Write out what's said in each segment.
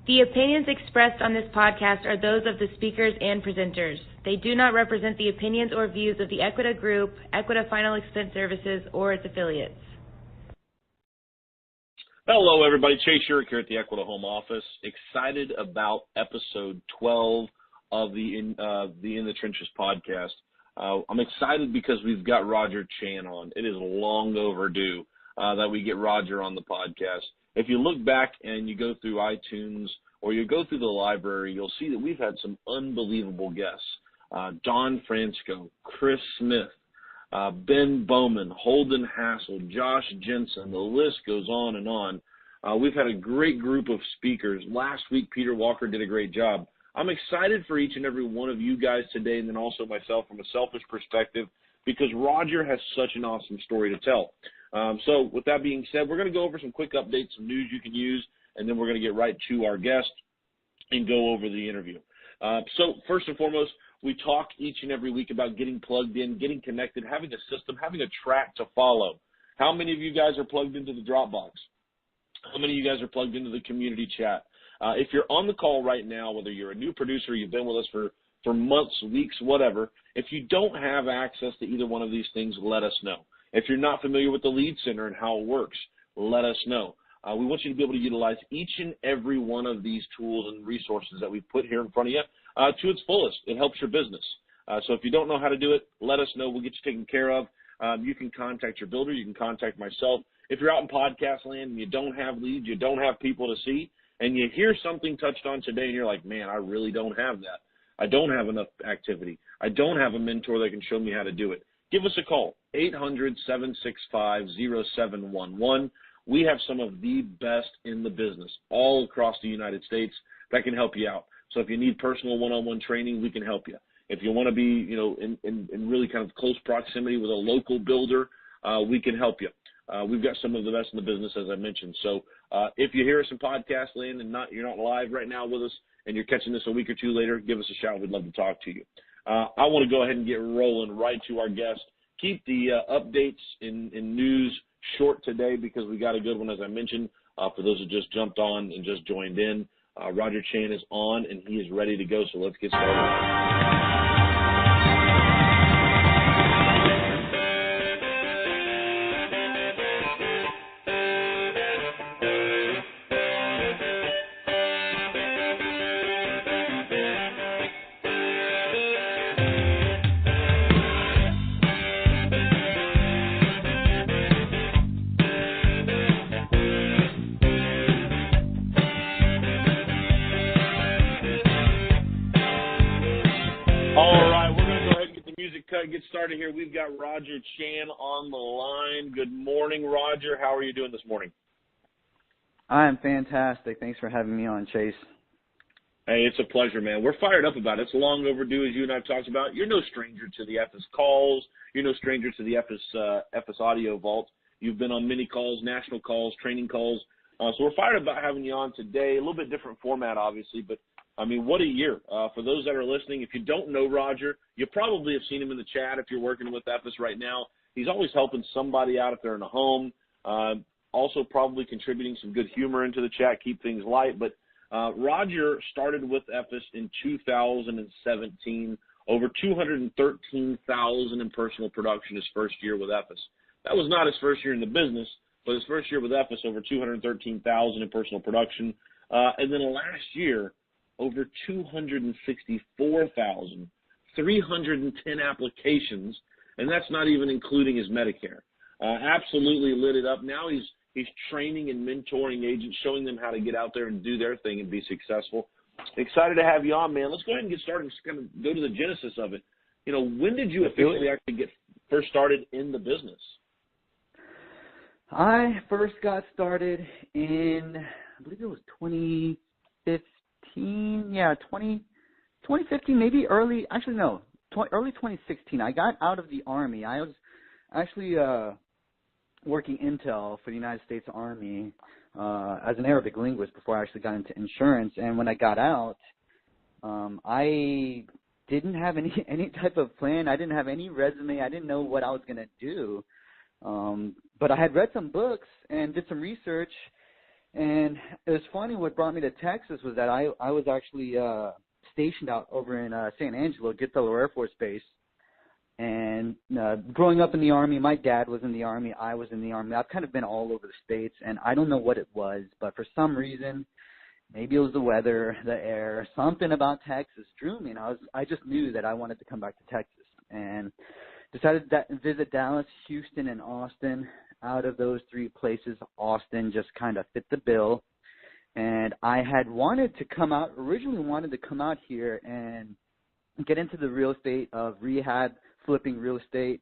The opinions expressed on this podcast are those of the speakers and presenters. They do not represent the opinions or views of the Equita Group, Equita Final Expense Services, or its affiliates. Hello, everybody. Chase Shurick here at the Equita Home Office. Excited about episode 12 of the In the Trenches podcast. I'm excited because we've got Roger Chan on. It is long overdue that we get Roger on the podcast. If you look back and you go through iTunes or you go through the library, you'll see that we've had some unbelievable guests. Don Francisco, Chris Smith, Ben Bowman, Holden Hassel, Josh Jensen, the list goes on and on. We've had a great group of speakers. Last week, Peter Walker did a great job. I'm excited for each and every one of you guys today, and then also myself from a selfish perspective, because Roger has such an awesome story to tell. So with that being said, we're going to go over some quick updates, some news you can use, and then we're going to get right to our guest and go over the interview. So first and foremost, we talk each and every week about getting plugged in, getting connected, having a system, having a track to follow. How many of you guys are plugged into the Dropbox? How many of you guys are plugged into the community chat? If you're on the call right now, whether you're a new producer, you've been with us for months, weeks, whatever, if you don't have access to either one of these things, let us know. If you're not familiar with the Lead Center and how it works, let us know. We want you to be able to utilize each and every one of these tools and resources that we put here in front of you to its fullest. It helps your business. So if you don't know how to do it, let us know. We'll get you taken care of. You can contact your builder. You can contact myself. If you're out in podcast land and you don't have leads, you don't have people to see, and you hear something touched on today and you're like, man, I really don't have that. I don't have enough activity. I don't have a mentor that can show me how to do it. Give us a call, 800-765-0711. We have some of the best in the business all across the United States that can help you out. So if you need personal one-on-one training, we can help you. If you want to be, in really kind of close proximity with a local builder, we can help you. We've got some of the best in the business, as I mentioned. So if you hear us in podcast land and you're not live right now with us and you're catching this a week or two later, give us a shout. We'd love to talk to you. I want to go ahead and get rolling right to our guest. Keep the updates in news short today because we got a good one, as I mentioned. For those who just jumped on and just joined in, Roger Chan is on and he is ready to go. So let's get started. Get started here. We've got Roger Chan on the line. Good morning, Roger. How are you doing this morning? I'm fantastic. Thanks for having me on, Chase. Hey, it's a pleasure, man. We're fired up about it. It's long overdue, as you and I have talked about. You're no stranger to the EFES calls. You're no stranger to the EFES audio vault. You've been on many calls, national calls, training calls. So we're fired up about having you on today. A little bit different format, obviously, but I mean, what a year. For those that are listening, if you don't know Roger, you probably have seen him in the chat if you're working with EFES right now. He's always helping somebody out if they're in a home, also probably contributing some good humor into the chat, keep things light. But Roger started with EFES in 2017, over $213,000 in personal production his first year with EFES. That was not his first year in the business, but his first year with EFES, over $213,000 in personal production. And then last year, over 264,000, 310 applications, and that's not even including his Medicare. Absolutely lit it up. Now he's training and mentoring agents, showing them how to get out there and do their thing and be successful. Excited to have you on, man. Let's go ahead and get started and just kind of go to the genesis of it. When did you officially actually get first started in the business? I first got started in, I believe it was 2015, 2015, maybe early 2016. I got out of the Army. I was actually working intel for the United States Army as an Arabic linguist before I actually got into insurance. And when I got out, I didn't have any type of plan. I didn't have any resume. I didn't know what I was going to do. But I had read some books and did some research, And it was funny, what brought me to Texas was that I was actually stationed out over in San Angelo, Goodfellow Air Force Base. And growing up in the Army, my dad was in the Army, I was in the Army. I've kind of been all over the States, and I don't know what it was, but for some reason, maybe it was the weather, the air, something about Texas drew me, and I just knew that I wanted to come back to Texas, and decided to visit Dallas, Houston, and Austin. Out of those three places, Austin just kind of fit the bill, and I had originally wanted to come out here and get into the real estate of rehab, flipping real estate.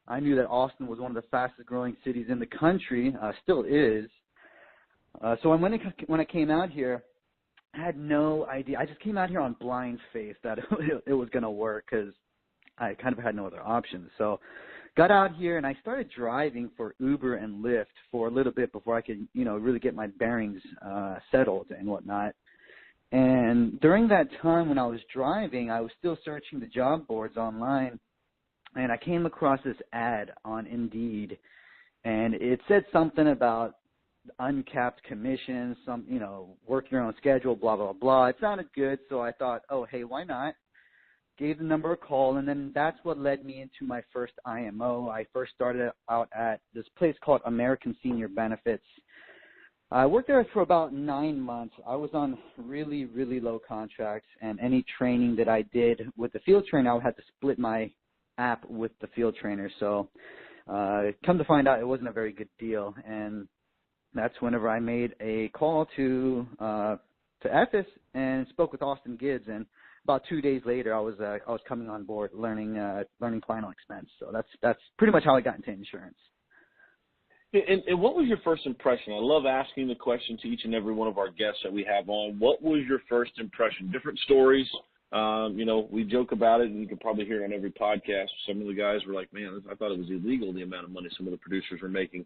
I knew that Austin was one of the fastest growing cities in the country, still is. So when I came out here, I had no idea. I just came out here on blind faith that it was going to work because I kind of had no other options. So got out here and I started driving for Uber and Lyft for a little bit before I could, really get my bearings settled and whatnot. And during that time when I was driving, I was still searching the job boards online, and I came across this ad on Indeed, and it said something about uncapped commissions, work your own schedule, blah, blah, blah. It sounded good, so I thought, oh, hey, why not? Gave the number a call, and then that's what led me into my first IMO. I first started out at this place called American Senior Benefits. I worked there for about 9 months. I was on really, really low contracts, and any training that I did with the field trainer, I would have to split my app with the field trainer. So come to find out, it wasn't a very good deal, and that's whenever I made a call to EFES and spoke with Austin Gibbs, and about 2 days later, I was coming on board learning final expense. So that's pretty much how I got into insurance. And what was your first impression? I love asking the question to each and every one of our guests that we have on. What was your first impression? Different stories. We joke about it, and you can probably hear it on every podcast. Some of the guys were like, man, I thought it was illegal, the amount of money some of the producers were making.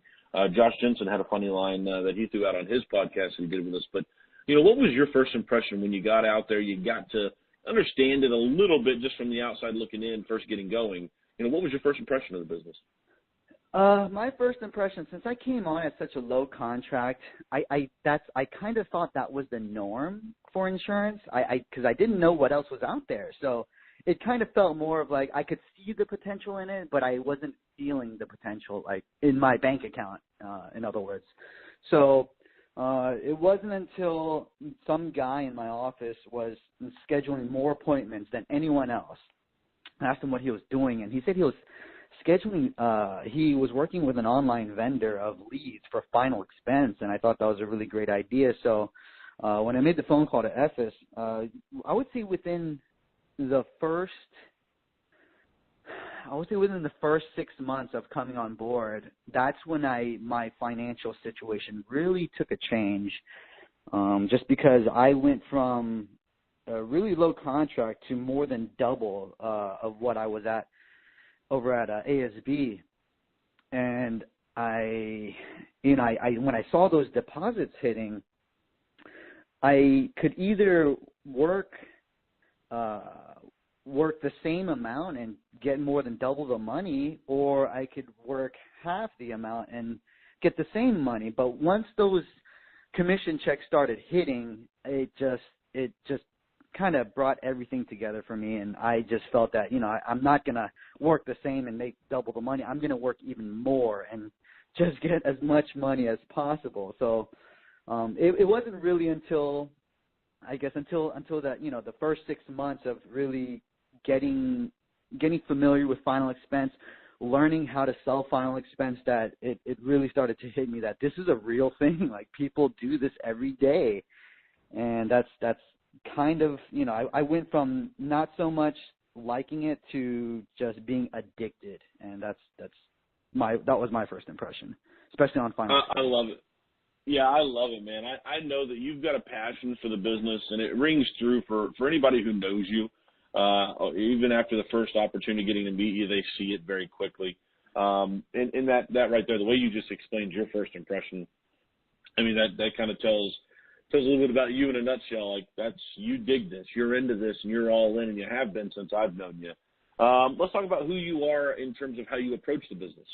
Josh Jensen had a funny line that he threw out on his podcast that he did with us. But, what was your first impression when you got out there? You got to understand it a little bit just from the outside looking in, first getting going. What was your first impression of the business? My first impression, since I came on at such a low contract, I kind of thought that was the norm for insurance. Because I didn't know what else was out there, so it kind of felt more of like I could see the potential in it, but I wasn't feeling the potential, like in my bank account, in other words. So it wasn't until some guy in my office was scheduling more appointments than anyone else. I asked him what he was doing, and he said he was scheduling, he was working with an online vendor of leads for final expense, and I thought that was a really great idea. So when I made the phone call to EFES, I would say within the first 6 months of coming on board, that's when my financial situation really took a change, just because I went from a really low contract to more than double of what I was at over at ASB, and when I saw those deposits hitting, I could either work the same amount and get more than double the money, or I could work half the amount and get the same money. But once those commission checks started hitting, it just kind of brought everything together for me, and I just felt that, I'm not going to work the same and make double the money. I'm going to work even more and just get as much money as possible. So it wasn't really until that, the first 6 months of really getting familiar with final expense, learning how to sell final expense, that it really started to hit me that this is a real thing. Like, people do this every day. And that's kind of, I went from not so much liking it to just being addicted, and that was my first impression, especially on final expense. I love it. Yeah, I love it, man. I know that you've got a passion for the business, and it rings through for anybody who knows you. Even after the first opportunity getting to meet you, they see it very quickly. And that right there, the way you just explained your first impression, I mean, that kind of tells a little bit about you in a nutshell. Like, you dig this, you're into this, and you're all in, and you have been since I've known you. Let's talk about who you are in terms of how you approach the business.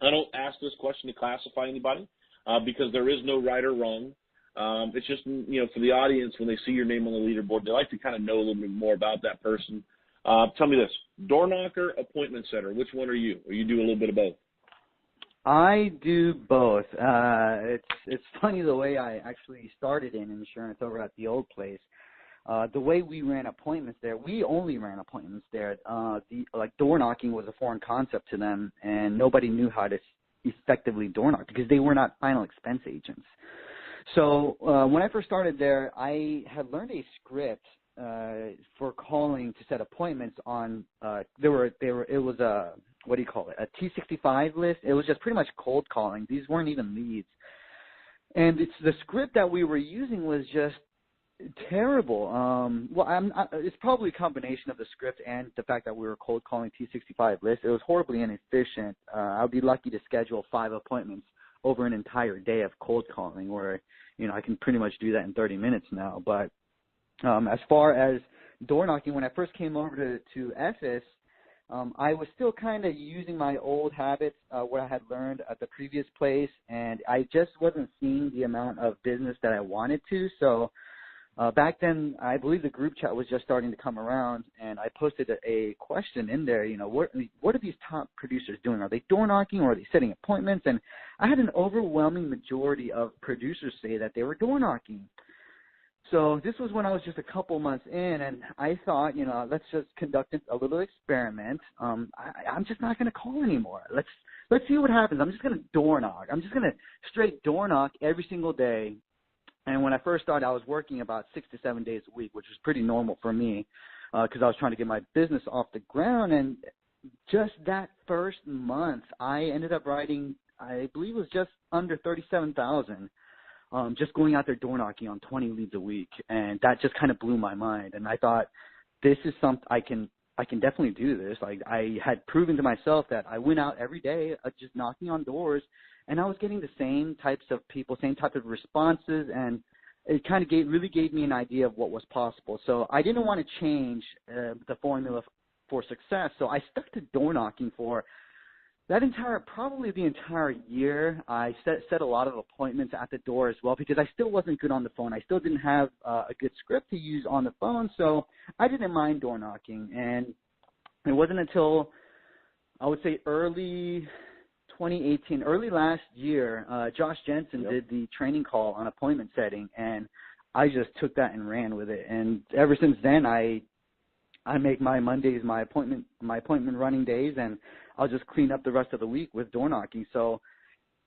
I don't ask this question to classify anybody. because there is no right or wrong. It's just, for the audience, when they see your name on the leaderboard, they like to kind of know a little bit more about that person. Tell me this, door knocker, appointment setter, which one are you? Or you do a little bit of both? I do both. It's funny the way I actually started in insurance over at the old place. The way we ran appointments there, we only ran appointments there. Door knocking was a foreign concept to them, and nobody knew how to effectively door knock because they were not final expense agents. So when I first started there, I had learned a script for calling to set appointments on. It was a, what do you call it, a T65 list. It was just pretty much cold calling. These weren't even leads, and it's the script that we were using was just terrible. It's probably a combination of the script and the fact that we were cold calling T65 lists. It was horribly inefficient. I would be lucky to schedule 5 appointments over an entire day of cold calling, where I can pretty much do that in 30 minutes now. But as far as door knocking, when I first came over to EFES, I was still kind of using my old habits, what I had learned at the previous place, and I just wasn't seeing the amount of business that I wanted to. So back then, I believe the group chat was just starting to come around, and I posted a question in there, what are these top producers doing? Are they door knocking or are they setting appointments? And I had an overwhelming majority of producers say that they were door knocking. So this was when I was just a couple months in, and I thought, let's just conduct a little experiment. I'm just not going to call anymore. Let's see what happens. I'm just going to door knock. I'm just going to straight door knock every single day. And when I first started, I was working about 6 to 7 days a week, which was pretty normal for me because I was trying to get my business off the ground. And just that first month, I ended up writing, I believe it was just under $37,000, just going out there door knocking on 20 leads a week. And that just kind of blew my mind. And I thought, this is something I can definitely do this. Like, I had proven to myself that I went out every day just knocking on doors, and I was getting the same types of people, same type of responses, and it kind of really gave me an idea of what was possible. So I didn't want to change the formula for success. So I stuck to door knocking for that probably the entire year. I set a lot of appointments at the door as well because I still wasn't good on the phone. I still didn't have a good script to use on the phone, so I didn't mind door knocking. And it wasn't until, I would say, early 2018, early last year, Josh Jensen did the training call on appointment setting, and I just took that and ran with it. And ever since then, I make my Mondays my appointment running days, and I'll just clean up the rest of the week with door knocking. So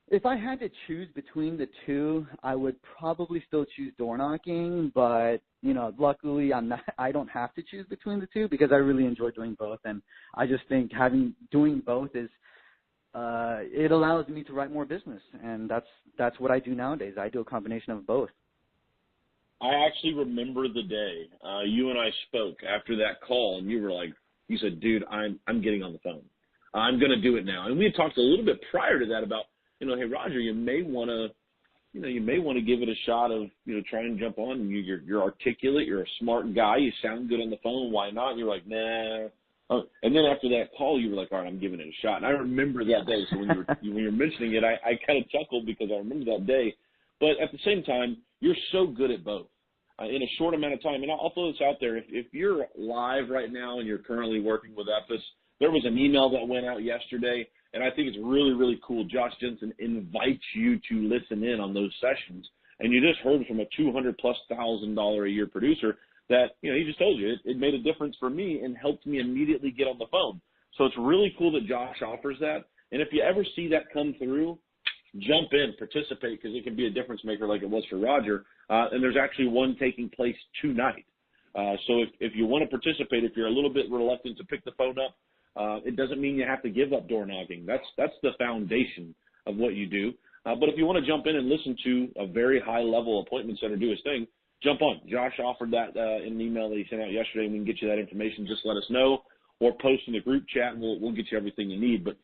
if I had to choose between the two, I would probably still choose door knocking, but luckily I don't have to choose between the two because I really enjoy doing both. And I just think doing both is it allows me to write more business, and that's what I do nowadays. I do a combination of both. I actually remember the day you and I spoke after that call, and you said, dude, I'm getting on the phone. I'm going to do it now. And we had talked a little bit prior to that about, hey, Roger, you may want to give it a shot of, try and jump on. You're articulate. You're a smart guy. You sound good on the phone. Why not? And you're like, nah. And then after that call, you were like, all right, I'm giving it a shot. And I remember that day. So when you were mentioning it, I kind of chuckled because I remember that day. But at the same time, you're so good at both in a short amount of time. And I'll throw this out there. If you're live right now and you're currently working with EFES, there was an email that went out yesterday, and I think it's really, really cool. Josh Jensen invites you to listen in on those sessions. And you just heard from a $200,000+ a year producer that, he just told you it made a difference for me and helped me immediately get on the phone. So it's really cool that Josh offers that. And if you ever see that come through, jump in, participate, because it can be a difference maker like it was for Roger. And there's actually one taking place tonight. So if you want to participate, if you're a little bit reluctant to pick the phone up, it doesn't mean you have to give up door knocking. That's the foundation of what you do. But if you want to jump in and listen to a very high-level appointment center do his thing, jump on. Josh offered that in an email that he sent out yesterday, and we can get you that information. Just let us know or post in the group chat, and we'll get you everything you need. But,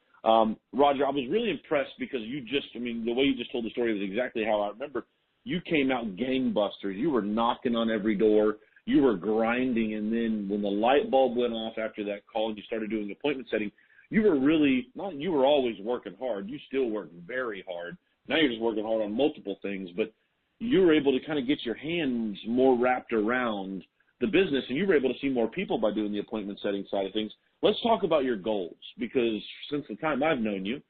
Roger, I was really impressed because the way you just told the story was exactly how I remember. You came out gangbusters. You were knocking on every door. You were grinding, and then when the light bulb went off after that call and you started doing appointment setting, you were always working hard. You still work very hard, Now you're just working hard on multiple things, but you were able to kind of get your hands more wrapped around the business, and you were able to see more people by doing the appointment setting side of things. Let's talk about your goals, because since the time I've known you,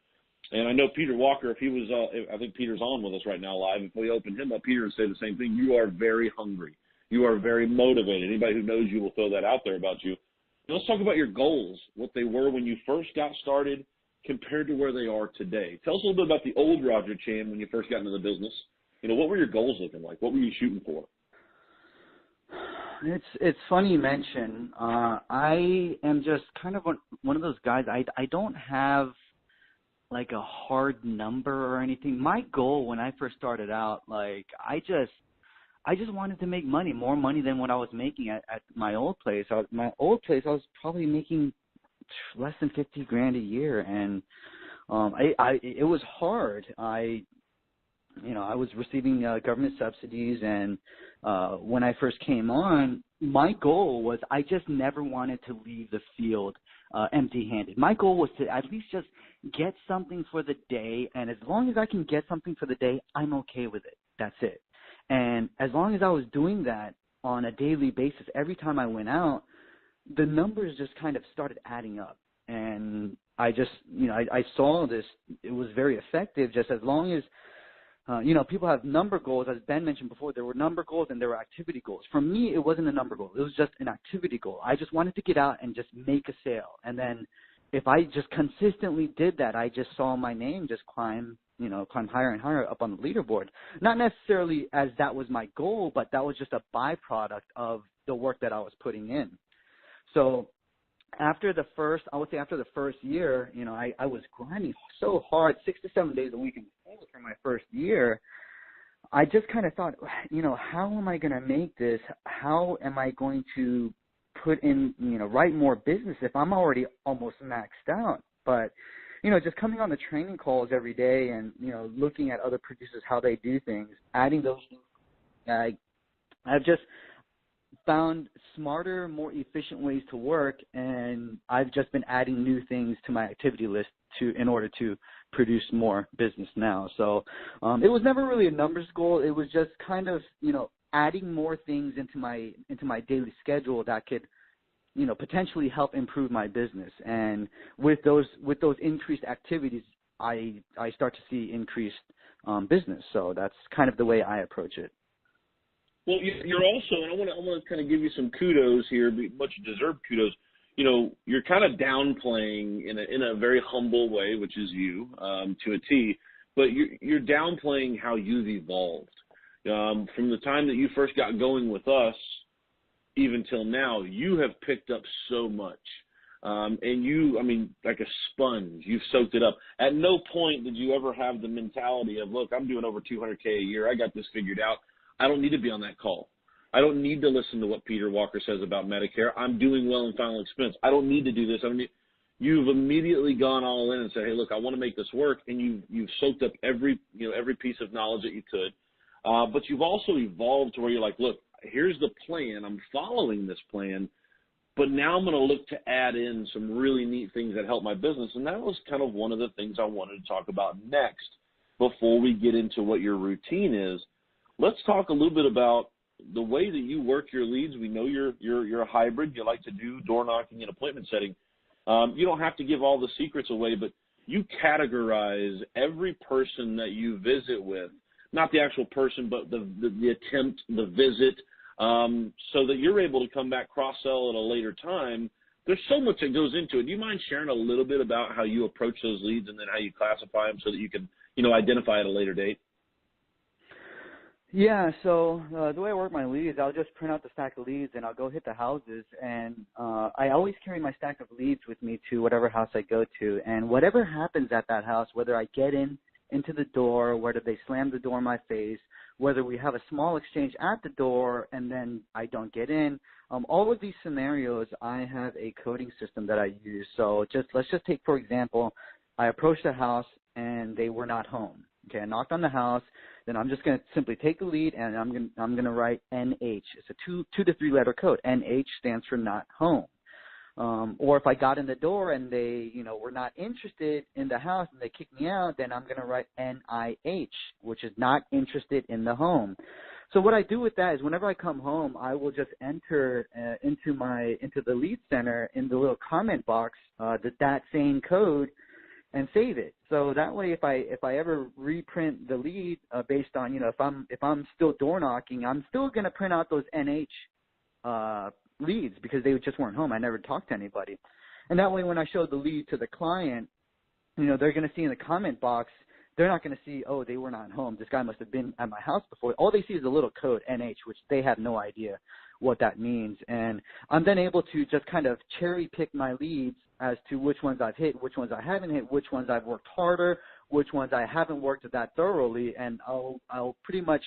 and I know Peter Walker, if he was, I think Peter's on with us right now live. If we open him up, Peter would say the same thing. You are very hungry. You are very motivated. Anybody who knows you will throw that out there about you. Let's talk about your goals, what they were when you first got started compared to where they are today. Tell us a little bit about the old Roger Chan when you first got into the business. What were your goals looking like? What were you shooting for? It's funny you mention. I am just kind of one of those guys. I don't have like a hard number or anything. My goal when I first started out, like I just wanted to make money, more money than what I was making at my old place. My old place, I was probably making less than $50,000 a year, and it was hard. I was receiving government subsidies, and when I first came on, my goal was I just never wanted to leave the field empty-handed. My goal was to at least just get something for the day, and as long as I can get something for the day, I'm okay with it. That's it. And as long as I was doing that on a daily basis, every time I went out, the numbers just kind of started adding up. And I just, I saw this. It was very effective just as long as, people have number goals. As Ben mentioned before, there were number goals and there were activity goals. For me, it wasn't a number goal. It was just an activity goal. I just wanted to get out and just make a sale. And then if I just consistently did that, I just saw my name just climb higher and higher up on the leaderboard. Not necessarily as that was my goal, but that was just a byproduct of the work that I was putting in. So after the first year, I was grinding so hard, 6 to 7 days a week for my first year. I just kind of thought, how am I going to make this? How am I going to put in, write more business if I'm already almost maxed out? But, just coming on the training calls every day and, looking at other producers, how they do things, adding those things, I've just found smarter, more efficient ways to work, and I've just been adding new things to my activity list in order to produce more business now. So it was never really a numbers goal. It was just kind of, adding more things into my daily schedule that could, potentially help improve my business. And with those increased activities, I start to see increased business. So that's kind of the way I approach it. Well, you're also, and I want to kind of give you some kudos here, much deserved kudos. You're kind of downplaying in a very humble way, which is you, to a T, but you're downplaying how you've evolved. From the time that you first got going with us, even till now, you have picked up so much. And you, like a sponge, you've soaked it up. At no point did you ever have the mentality of, look, I'm doing over $200K a year. I got this figured out. I don't need to be on that call. I don't need to listen to what Peter Walker says about Medicare. I'm doing well in final expense. I don't need to do this. You've immediately gone all in and said, hey, look, I want to make this work, and you've soaked up every piece of knowledge that you could. But you've also evolved to where you're like, look, here's the plan. I'm following this plan, but now I'm going to look to add in some really neat things that help my business. And that was kind of one of the things I wanted to talk about next before we get into what your routine is. Let's talk a little bit about the way that you work your leads. We know you're a hybrid. You like to do door knocking and appointment setting. You don't have to give all the secrets away, but you categorize every person that you visit with, not the actual person, but the attempt, the visit, so that you're able to come back cross-sell at a later time. There's so much that goes into it. Do you mind sharing a little bit about how you approach those leads and then how you classify them so that you can, identify at a later date? Yeah, so the way I work my leads, I'll just print out the stack of leads and I'll go hit the houses, and I always carry my stack of leads with me to whatever house I go to, and whatever happens at that house, whether I get into the door, whether they slam the door in my face, whether we have a small exchange at the door and then I don't get in, all of these scenarios, I have a coding system that I use. So let's just take, for example, I approached the house and they were not home. Okay, I knocked on the house, then I'm just going to simply take the lead and I'm going to write NH. It's a 2 to 3 letter code. NH stands for not home. Or if I got in the door and they, were not interested in the house and they kicked me out, then I'm going to write NIH, which is not interested in the home. So what I do with that is whenever I come home, I will just enter into the lead center in the little comment box that same code and save it. So that way, if I ever reprint the lead based on if I'm still door knocking, I'm still going to print out those NH leads because they just weren't home. I never talked to anybody, and that way when I show the lead to the client, they're going to see in the comment box. They're not going to see, oh, they were not home. This guy must have been at my house before. All they see is a little code, NH, which they have no idea what that means. And I'm then able to just kind of cherry pick my leads as to which ones I've hit, which ones I haven't hit, which ones I've worked harder, which ones I haven't worked that thoroughly. And I'll pretty much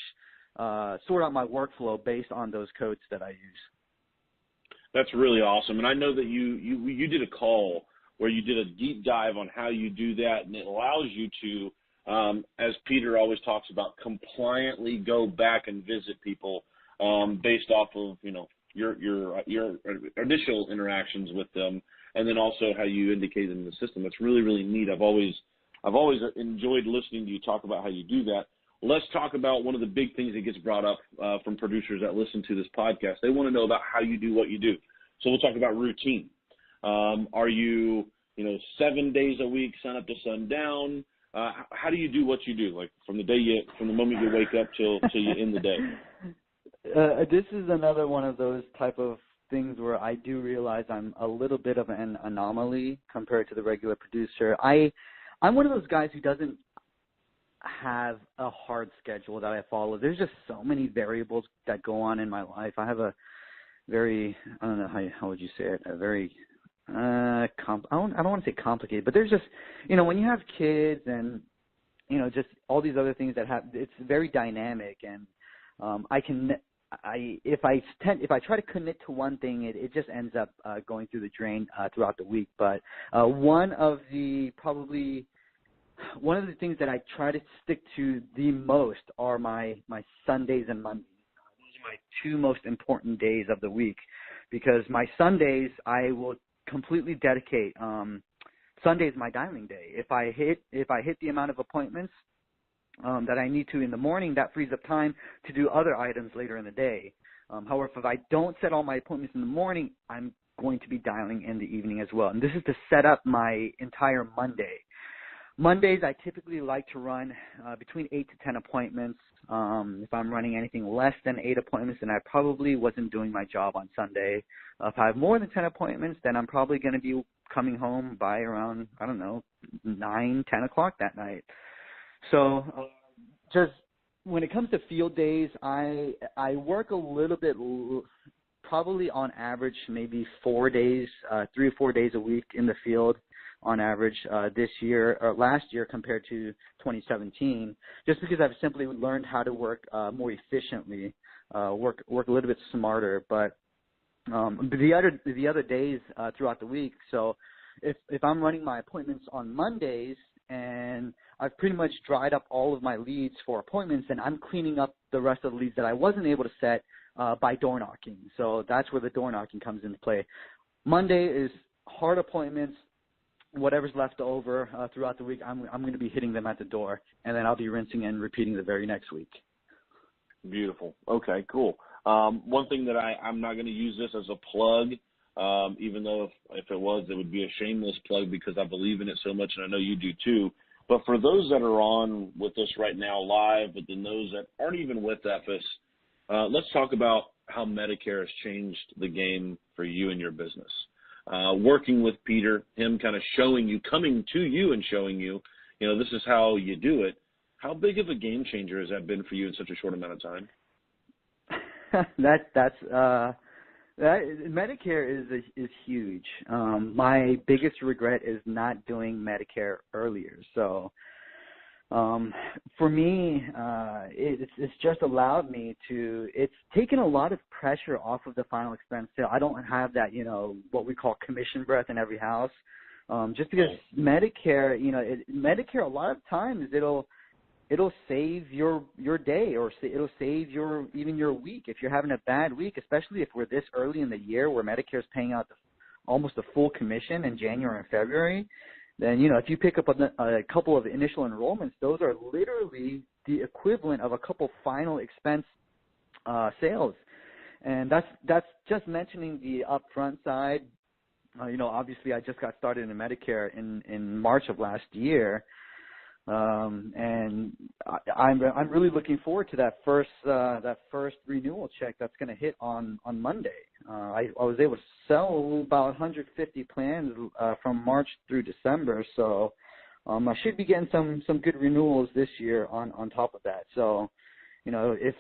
sort out my workflow based on those codes that I use. That's really awesome. And I know that you did a call where you did a deep dive on how you do that, and it allows you to, as Peter always talks about, compliantly go back and visit people based off of your initial interactions with them, and then also how you indicated in the system. It's really, really neat. I've always enjoyed listening to you talk about how you do that. Let's talk about one of the big things that gets brought up from producers that listen to this podcast. They want to know about how you do what you do. So we'll talk about routine. Are you 7 days a week, sun up to sundown? How do you do what you do, like from the moment you wake up till you end the day? This is another one of those type of things where I do realize I'm a little bit of an anomaly compared to the regular producer. I'm one of those guys who doesn't have a hard schedule that I follow. There's just so many variables that go on in my life. I have a very, I don't know how would you say it, a very I don't want to say complicated, but there's just, when you have kids and, just all these other things that it's very dynamic, and if I try to commit to one thing, it just ends up going through the drain throughout the week. But one of the things that I try to stick to the most are my Sundays and Mondays. Those are my two most important days of the week, because my Sundays I will completely dedicate. Sunday is my dialing day. If I hit the amount of appointments that I need to in the morning, that frees up time to do other items later in the day. However, if I don't set all my appointments in the morning, I'm going to be dialing in the evening as well. And this is to set up my entire Monday. Mondays, I typically like to run between 8 to 10 appointments. If I'm running anything less than 8 appointments, then I probably wasn't doing my job on Sunday. If I have more than 10 appointments, then I'm probably going to be coming home by around, 9, 10 o'clock that night. So just when it comes to field days, I work a little bit, probably on average, maybe 4 days, 3 or 4 days a week in the field on average this year or last year compared to 2017, just because I've simply learned how to work more efficiently, work a little bit smarter. But the other days throughout the week, so if I'm running my appointments on Mondays and I've pretty much dried up all of my leads for appointments, and I'm cleaning up the rest of the leads that I wasn't able to set by door knocking. So that's where the door knocking comes into play. Monday is hard appointments. Whatever's left over throughout the week, I'm going to be hitting them at the door, and then I'll be rinsing and repeating the very next week. Beautiful. Okay, cool. One thing that I'm not going to use this as a plug, even though if it was, it would be a shameless plug because I believe in it so much, and I know you do too. But for those that are on with us right now live, but then those that aren't even with EFES, let's talk about how Medicare has changed the game for you and your business. Working with Peter, him kind of showing you, coming to you and showing you, this is how you do it. How big of a game changer has that been for you in such a short amount of time? Medicare is huge. My biggest regret is not doing Medicare earlier. So for me, it's just allowed me to, it's taken a lot of pressure off of the final expense sale. I don't have that, what we call commission breath in every house. Just because Medicare, Medicare, a lot of times it'll save your day, or it'll save even your week. If you're having a bad week, especially if we're this early in the year where Medicare is paying out almost a full commission in January and February, then, you know, if you pick up a couple of initial enrollments, those are literally the equivalent of a couple final expense sales. And that's just mentioning the upfront side. You know, obviously I just got started in Medicare in March of last year. And I'm really looking forward to that first renewal check that's going to hit on Monday. I was able to sell about 150 plans from March through December, so I should be getting some good renewals this year on top of that. So, you know, if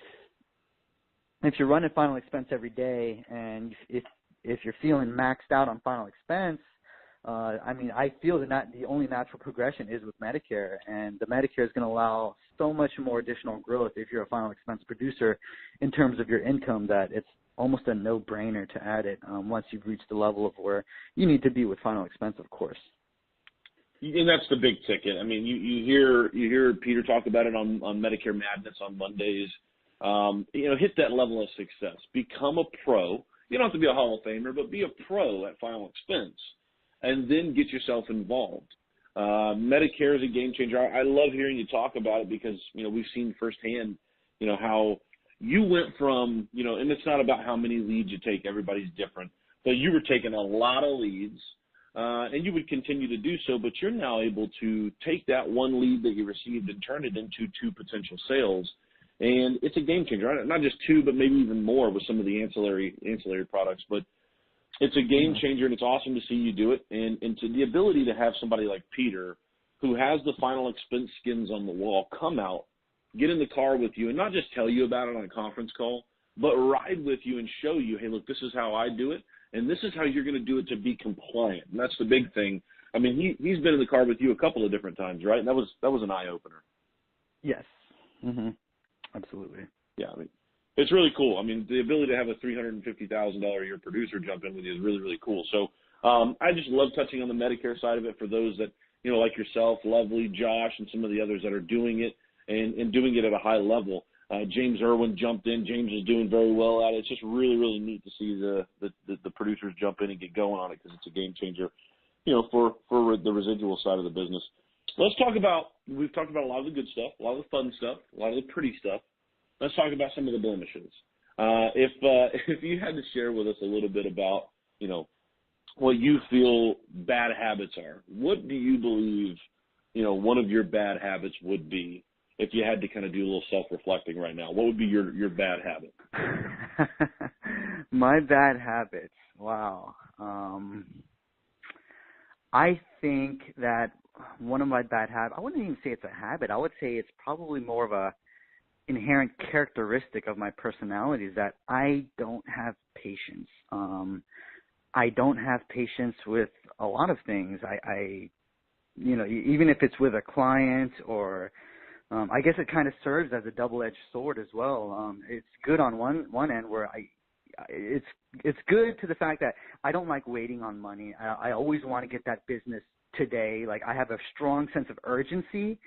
you're running final expense every day, and if you're feeling maxed out on final expense, I mean, I feel that the only natural progression is with Medicare, and the Medicare is going to allow so much more additional growth if you're a final expense producer in terms of your income, that it's almost a no-brainer to add it once you've reached the level of where you need to be with final expense, of course. And that's the big ticket. I mean, you hear Peter talk about it on Medicare Madness on Mondays. You know, hit that level of success. Become a pro. You don't have to be a Hall of Famer, but be a pro at final expense, and then get yourself involved. Medicare is a game changer. I love hearing you talk about it because, you know, we've seen firsthand, you know, how you went from, you know, and it's not about how many leads you take. Everybody's different. But you were taking a lot of leads, and you would continue to do so, but you're now able to take that one lead that you received and turn it into 2 potential sales. And it's a game changer. Not just 2, but maybe even more with some of the ancillary products. But it's a game changer, and it's awesome to see you do it. And to the ability to have somebody like Peter, who has the final expense skins on the wall, come out, get in the car with you, and not just tell you about it on a conference call, but ride with you and show you, hey, look, this is how I do it, and this is how you're going to do it to be compliant. And that's the big thing. I mean, he's been in the car with you a couple of different times, right? And that was an eye-opener. Yes. Mm-hmm. Absolutely. Yeah, I mean, it's really cool. I mean, the ability to have a $350,000 a year producer jump in with you is really, really cool. So I just love touching on the Medicare side of it for those that, you know, like yourself, Lovely, Josh, and some of the others that are doing it and doing it at a high level. James Irwin jumped in. James is doing very well at it. It's just really, really neat to see the producers jump in and get going on it because it's a game changer, you know, for the residual side of the business. Let's talk about, we've talked about a lot of the good stuff, a lot of the fun stuff, a lot of the pretty stuff. Let's talk about some of the blemishes. If you had to share with us a little bit about, you know, what you feel bad habits are, what do you believe, you know, one of your bad habits would be if you had to kind of do a little self-reflecting right now? What would be your bad habit? My bad habits. Wow. I think that one of my bad habits, I wouldn't even say it's a habit. I would say it's probably more of a inherent characteristic of my personality is that I don't have patience. I don't have patience with a lot of things. I you know, even if it's with a client or I guess it kind of serves as a double-edged sword as well. It's good on one end where it's good to the fact that I don't like waiting on money. I always want to get that business today. Like, I have a strong sense of urgency,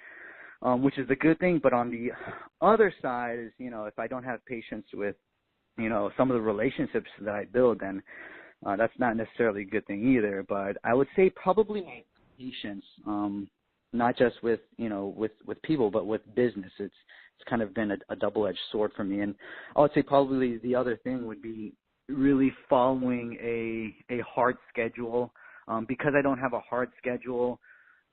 which is a good thing. But on the other side is, you know, if I don't have patience with, you know, some of the relationships that I build, then that's not necessarily a good thing either. But I would say probably my patience, not just with, you know, with people, but with business. It's kind of been a double-edged sword for me. And I would say probably the other thing would be really following a hard schedule. Because I don't have a hard schedule,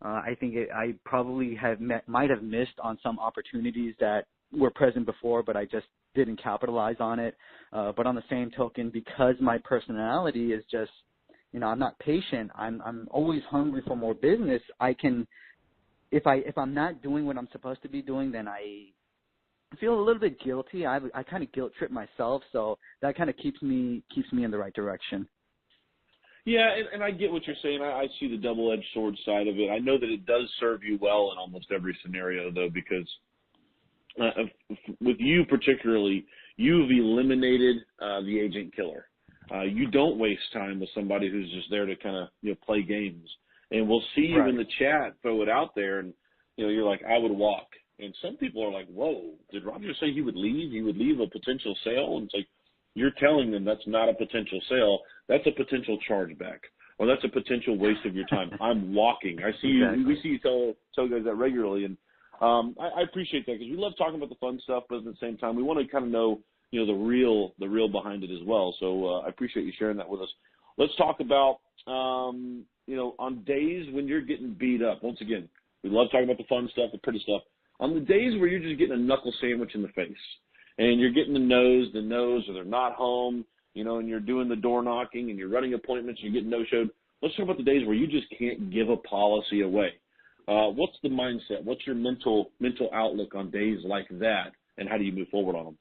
I think I probably might have missed on some opportunities that were present before, but I just didn't capitalize on it. But on the same token, because my personality is just, you know, I'm not patient. I'm always hungry for more business. I can, if I'm not doing what I'm supposed to be doing, then I feel a little bit guilty. I kind of guilt trip myself, so that kind of keeps me in the right direction. Yeah, and I get what you're saying. I see the double-edged sword side of it. I know that it does serve you well in almost every scenario, though, because with you particularly, you've eliminated the agent killer. You don't waste time with somebody who's just there to kind of, you know, play games. And we'll see you in the chat, throw it out there, and, you know, you're like, I would walk. And some people are like, whoa, did Roger say he would leave? He would leave a potential sale? And it's like, you're telling them that's not a potential sale. that's a potential chargeback, or that's a potential waste of your time. I'm walking. I see Exactly. we see you tell guys that regularly, and I appreciate that, because we love talking about the fun stuff, but at the same time, we want to kind of know, the real behind it as well. So I appreciate you sharing that with us. Let's talk about, on days when you're getting beat up. Once again, we love talking about the fun stuff, the pretty stuff. On the days where you're just getting a knuckle sandwich in the face, and you're getting the nose, or they're not home, and you're doing the door knocking, and you're running appointments, and you're getting no-showed. Let's talk about the days where you just can't give a policy away. What's the mindset? What's your mental outlook on days like that, and how do you move forward on them?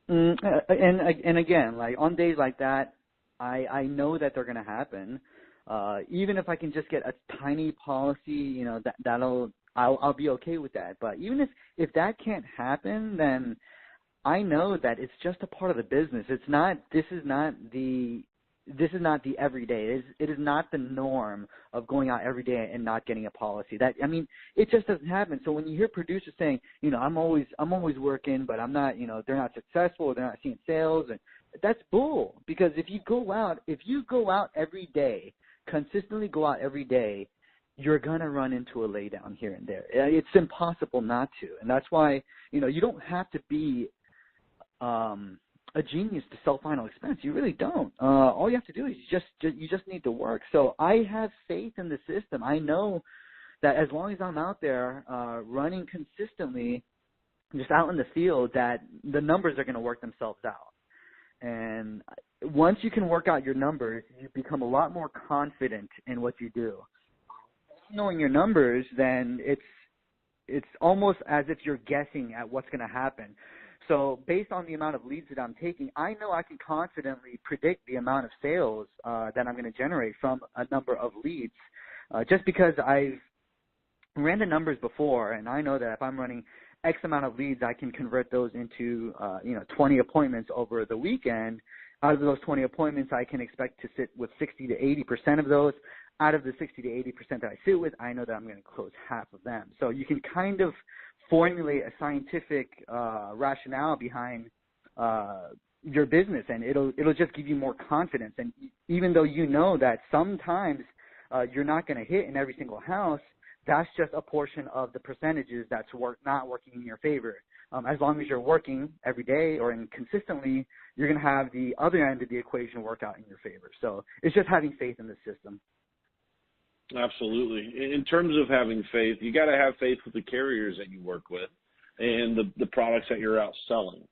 And again, like on days like that, I know that they're going to happen. Even if I can just get a tiny policy, I'll be okay with that. But even if that can't happen, then I know that it's just a part of the business. This is not the everyday. It is not the norm of going out every day and not getting a policy. It just doesn't happen. So when you hear producers saying, I'm always working, but I'm not, they're not successful, they're not seeing sales, and that's bull. Because if you go out every day, consistently go out every day, you're gonna run into a laydown here and there. It's impossible not to, and that's why you don't have to be a genius to sell final expense. You really don't. All you have to do is you just need to work. So I have faith in the system. I know that as long as I'm out there running consistently, just out in the field, that the numbers are going to work themselves out. And once you can work out your numbers, you become a lot more confident in what you do. Knowing your numbers, then it's almost as if you're guessing at what's going to happen. So based on the amount of leads that I'm taking, I know I can confidently predict the amount of sales that I'm going to generate from a number of leads, just because I've ran the numbers before, and I know that if I'm running X amount of leads, I can convert those into 20 appointments over the weekend. Out of those 20 appointments, I can expect to sit with 60 to 80% of those. Out of the 60 to 80% that I sit with, I know that I'm going to close half of them. So you can kind of formulate a scientific rationale behind your business, and it'll just give you more confidence. And even though you know that sometimes you're not going to hit in every single house, that's just a portion of the percentages that's not working in your favor. As long as you're working every day or consistently, you're going to have the other end of the equation work out in your favor. So it's just having faith in the system. Absolutely. In terms of having faith, you got to have faith with the carriers that you work with and the products that you're out selling.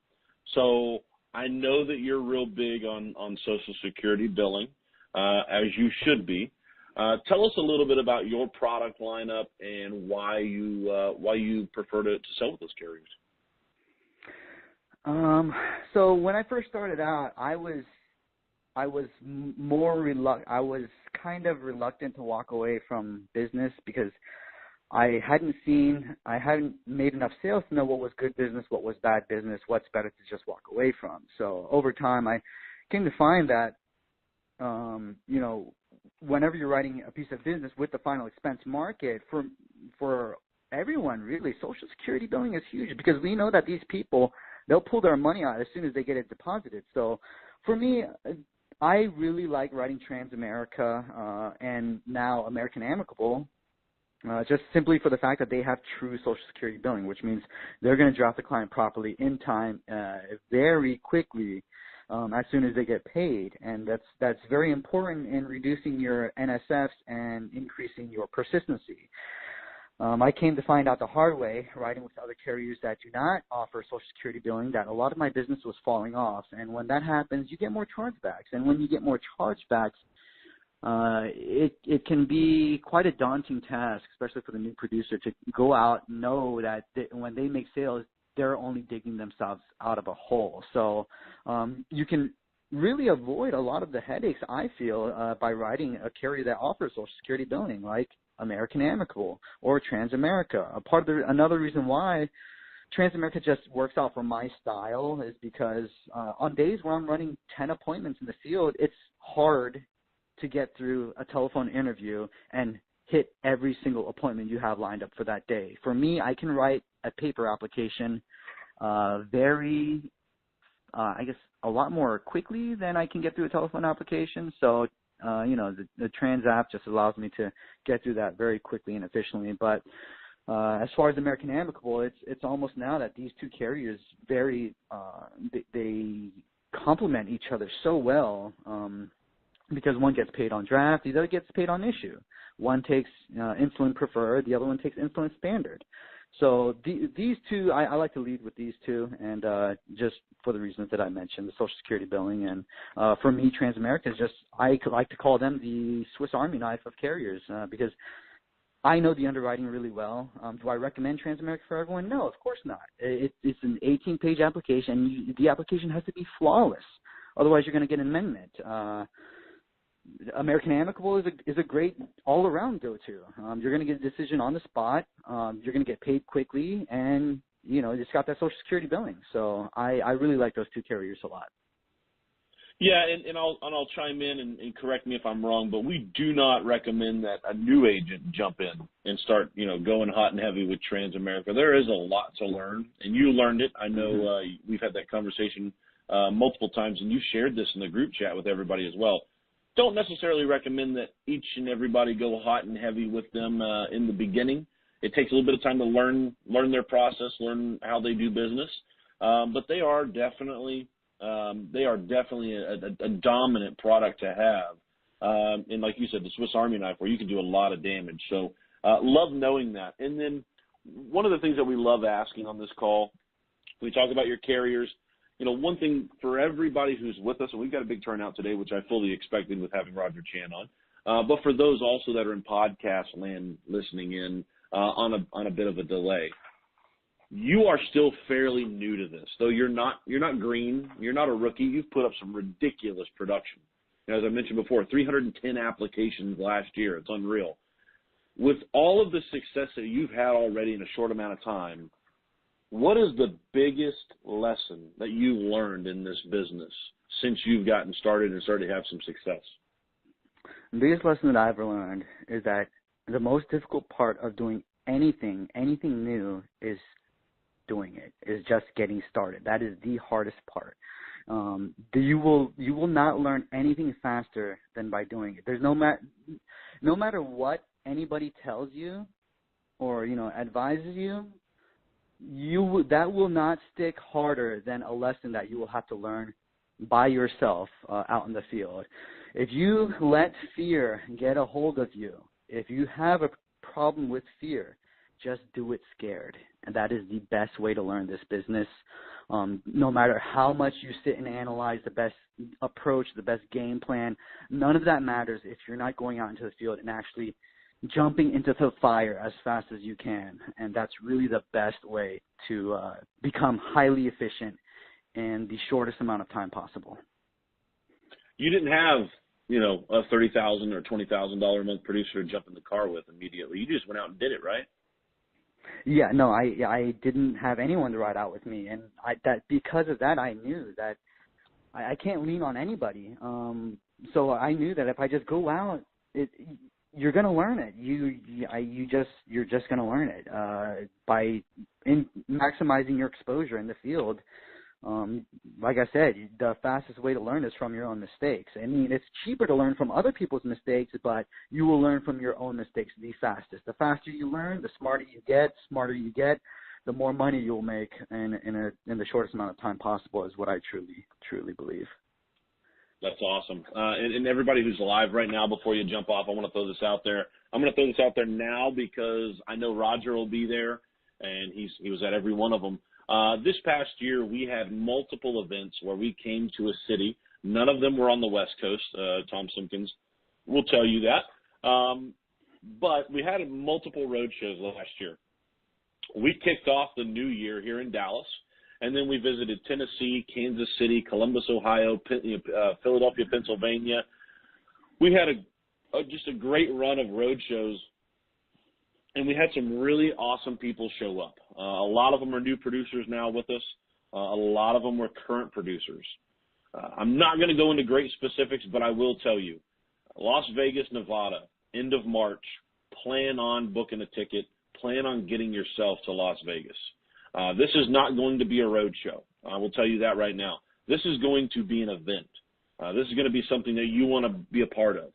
So I know that you're real big on Social Security billing, as you should be. Tell us a little bit about your product lineup and why you prefer to sell with those carriers. So when I first started out, I was kind of reluctant to walk away from business because I hadn't made enough sales to know what was good business, what was bad business, what's better to just walk away from. So over time, I came to find that, whenever you're writing a piece of business with the final expense market, for everyone really, Social Security billing is huge because we know that these people, they'll pull their money out as soon as they get it deposited. So for me, I really like writing Transamerica and now American Amicable, just simply for the fact that they have true Social Security billing, which means they're going to draft the client properly in time, very quickly, as soon as they get paid. And that's very important in reducing your NSFs and increasing your persistency. I came to find out the hard way, writing with other carriers that do not offer Social Security billing, that a lot of my business was falling off. And when that happens, you get more chargebacks. And when you get more chargebacks, it can be quite a daunting task, especially for the new producer, to go out and know that when they make sales, they're only digging themselves out of a hole. So you can really avoid a lot of the headaches, I feel, by writing a carrier that offers Social Security billing, like American Amicable or Transamerica. Another reason why Transamerica just works out for my style is because on days where I'm running 10 appointments in the field, it's hard to get through a telephone interview and hit every single appointment you have lined up for that day. For me, I can write a paper application a lot more quickly than I can get through a telephone application. So, the Trans app just allows me to get through that very quickly and efficiently. But as far as American Amicable, it's almost now that these two carriers they complement each other so well, because one gets paid on draft, the other gets paid on issue. One takes insulin preferred, the other one takes insulin standard. So these two, I like to lead with these two, and just for the reasons that I mentioned, the Social Security billing, and for me, Transamerica is just, I like to call them the Swiss Army knife of carriers, because I know the underwriting really well. Do I recommend Transamerica for everyone? No, of course not. It's an 18-page application. The application has to be flawless. Otherwise, you're going to get an amendment. American Amicable is a great all-around go-to. You're going to get a decision on the spot. You're going to get paid quickly, and, it's got that Social Security billing. So I really like those two carriers a lot. Yeah, and I'll chime in and correct me if I'm wrong, but we do not recommend that a new agent jump in and start, going hot and heavy with Transamerica. There is a lot to learn, and you learned it. I know we've had that conversation multiple times, and you shared this in the group chat with everybody as well. Don't necessarily recommend that each and everybody go hot and heavy with them in the beginning. It takes a little bit of time to learn their process, learn how they do business, but they are definitely a dominant product to have. And like you said, the Swiss Army knife, where you can do a lot of damage. So love knowing that. And then one of the things that we love asking on this call, we talk about your carriers. One thing for everybody who's with us, and we've got a big turnout today, which I fully expected with having Roger Chan on, but for those also that are in podcast land listening in on a bit of a delay, you are still fairly new to this. Though you're not green, you're not a rookie. You've put up some ridiculous production. As I mentioned before, 310 applications last year. It's unreal. With all of the success that you've had already in a short amount of time, what is the biggest lesson that you learned in this business since you've gotten started and started to have some success? The biggest lesson that I've ever learned is that the most difficult part of doing anything new is doing it, is just getting started. That is the hardest part. You will not learn anything faster than by doing it. There's no matter what anybody tells you or advises you, that will not stick harder than a lesson that you will have to learn by yourself out in the field. If you let fear get a hold of you, if you have a problem with fear, just do it scared. And that is the best way to learn this business. No matter how much you sit and analyze the best approach, the best game plan, none of that matters if you're not going out into the field and actually jumping into the fire as fast as you can. And that's really the best way to become highly efficient in the shortest amount of time possible. You didn't have, a $30,000 or $20,000 a month producer to jump in the car with immediately. You just went out and did it, right? Yeah, no, I didn't have anyone to ride out with me, and because of that, I knew that I can't lean on anybody. So I knew that if I just go out, you're going to learn it. You're just going to learn it by maximizing your exposure in the field. Like I said, the fastest way to learn is from your own mistakes. I mean, it's cheaper to learn from other people's mistakes, but you will learn from your own mistakes the fastest. The faster you learn, the smarter you get, the more money you'll make in the shortest amount of time possible is what I truly believe. That's awesome. And everybody who's live right now, before you jump off, I want to throw this out there. I'm going to throw this out there now because I know Roger will be there, and he was at every one of them. This past year, we had multiple events where we came to a city. None of them were on the West Coast. Tom Simpkins will tell you that. But we had multiple road shows last year. We kicked off the new year here in Dallas, and then we visited Tennessee, Kansas City, Columbus, Ohio, Philadelphia, Pennsylvania. We had just a great run of road shows, and we had some really awesome people show up. A lot of them are new producers now with us. A lot of them were current producers. I'm not going to go into great specifics, but I will tell you, Las Vegas, Nevada, end of March, plan on booking a ticket. Plan on getting yourself to Las Vegas. This is not going to be a road show. I will tell you that right now. This is going to be an event. This is going to be something that you want to be a part of.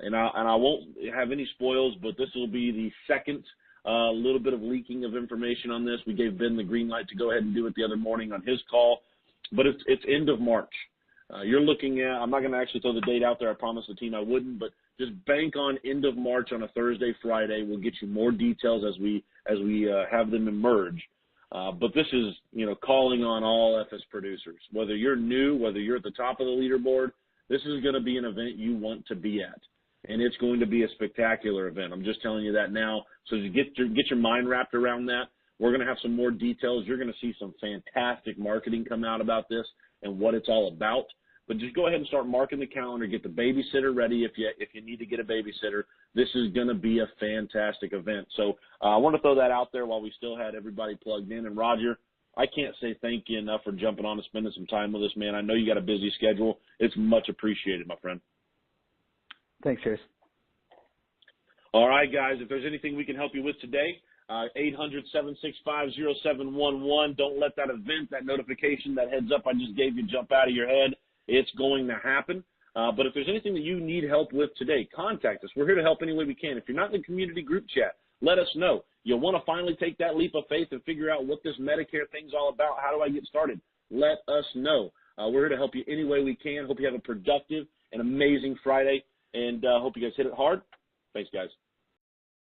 And I won't have any spoils, but this will be the second little bit of leaking of information on this. We gave Ben the green light to go ahead and do it the other morning on his call, but it's end of March. You're looking at, I'm not going to actually throw the date out there. I promised the team I wouldn't, but just bank on end of March on a Thursday, Friday. We'll get you more details as we have them emerge. But this is, calling on all EFES producers. Whether you're new, whether you're at the top of the leaderboard, this is going to be an event you want to be at. And it's going to be a spectacular event. I'm just telling you that now. So to get your mind wrapped around that, we're going to have some more details. You're going to see some fantastic marketing come out about this and what it's all about. But just go ahead and start marking the calendar. Get the babysitter ready if you need to get a babysitter. This is going to be a fantastic event. So I want to throw that out there while we still had everybody plugged in. And, Roger, I can't say thank you enough for jumping on and spending some time with us, man. I know you got a busy schedule. It's much appreciated, my friend. Thanks, Chase. All right, guys, if there's anything we can help you with today, 800-765-0711. Don't let that event, that notification, that heads up I just gave you jump out of your head. It's going to happen. But if there's anything that you need help with today, contact us. We're here to help any way we can. If you're not in the community group chat, let us know. You'll want to finally take that leap of faith and figure out what this Medicare thing's all about. How do I get started? Let us know. We're here to help you any way we can. Hope you have a productive and amazing Friday, and hope you guys hit it hard. Thanks, guys.